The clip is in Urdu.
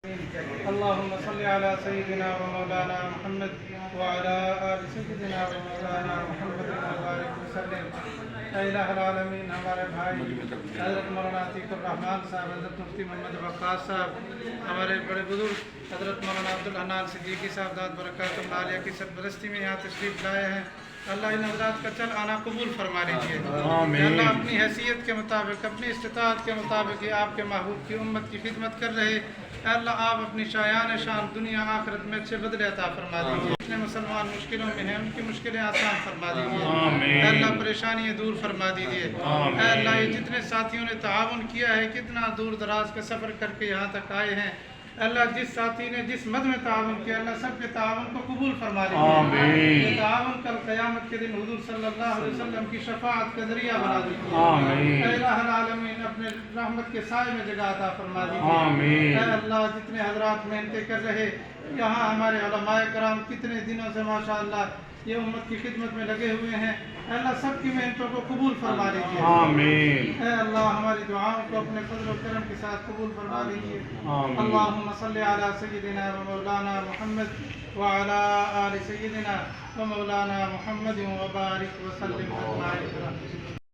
اللهم صل على سيدنا ومولانا محمد وعلى آل سيدنا ومولانا محمد وبارك وسلم۔ اے الہ العالمین، ہمارے بھائی حضرت مولانا عتیق الرحمان صاحب، حضرت مفتی محمد وقاص صاحب، ہمارے بڑے بزرگ حضرت مولانا عبدالحنان صدیقی صاحب داد برکاتہ العالیہ کی سرپرستی میں یہاں تشریف لائے ہیں۔ اللہ ان حضرات کا چل آنا قبول فرما لیجیے۔ اللہ اپنی حیثیت کے مطابق، اپنی استطاعت کے مطابق یہ آپ کے محبوب کی امت کی خدمت کر رہے۔ اے اللہ آپ اپنی شایان شان دنیا آخرت میں اچھے بدلے عطا فرما دیجیے۔ جتنے مسلمان مشکلوں میں ہیں ان کی مشکلیں آسان فرما دیجیے۔ اے اللہ پریشانیاں دور فرما دیجیے۔ اے اللہ یہ جتنے ساتھیوں نے تعاون کیا ہے، کتنا دور دراز کا سفر کر کے یہاں تک آئے ہیں، اللہ جس ساتھی نے جس مد میں تعاون کیا، اللہ سب کے تعاون کو قبول فرما لیجیے۔ یہ تعاون کل قیامت کے دن حضور صلی اللہ علیہ وسلم کی شفاعت کا ذریعہ بنا دیجیے۔ اے الہ العالمین اپنے رحمت کے سائے میں جگہ عطا فرما دیجیے۔ اے اللہ جتنے حضرات محنتیں کر رہے یہاں، ہمارے علماء کرام کتنے دنوں سے ماشاءاللہ یہ امت کی خدمت میں لگے ہوئے ہیں، اللہ سب کی محنتوں کو قبول فرما لیجیے۔ اے اللہ ہماری دعاؤں کو اپنے فضل و کرم کے ساتھ قبول فرما لیجیے۔ اللہم صلی علی سیدنا و مولانا محمد وعلی آل سیدنا و مولانا محمد وبارک وسلم اجمعین۔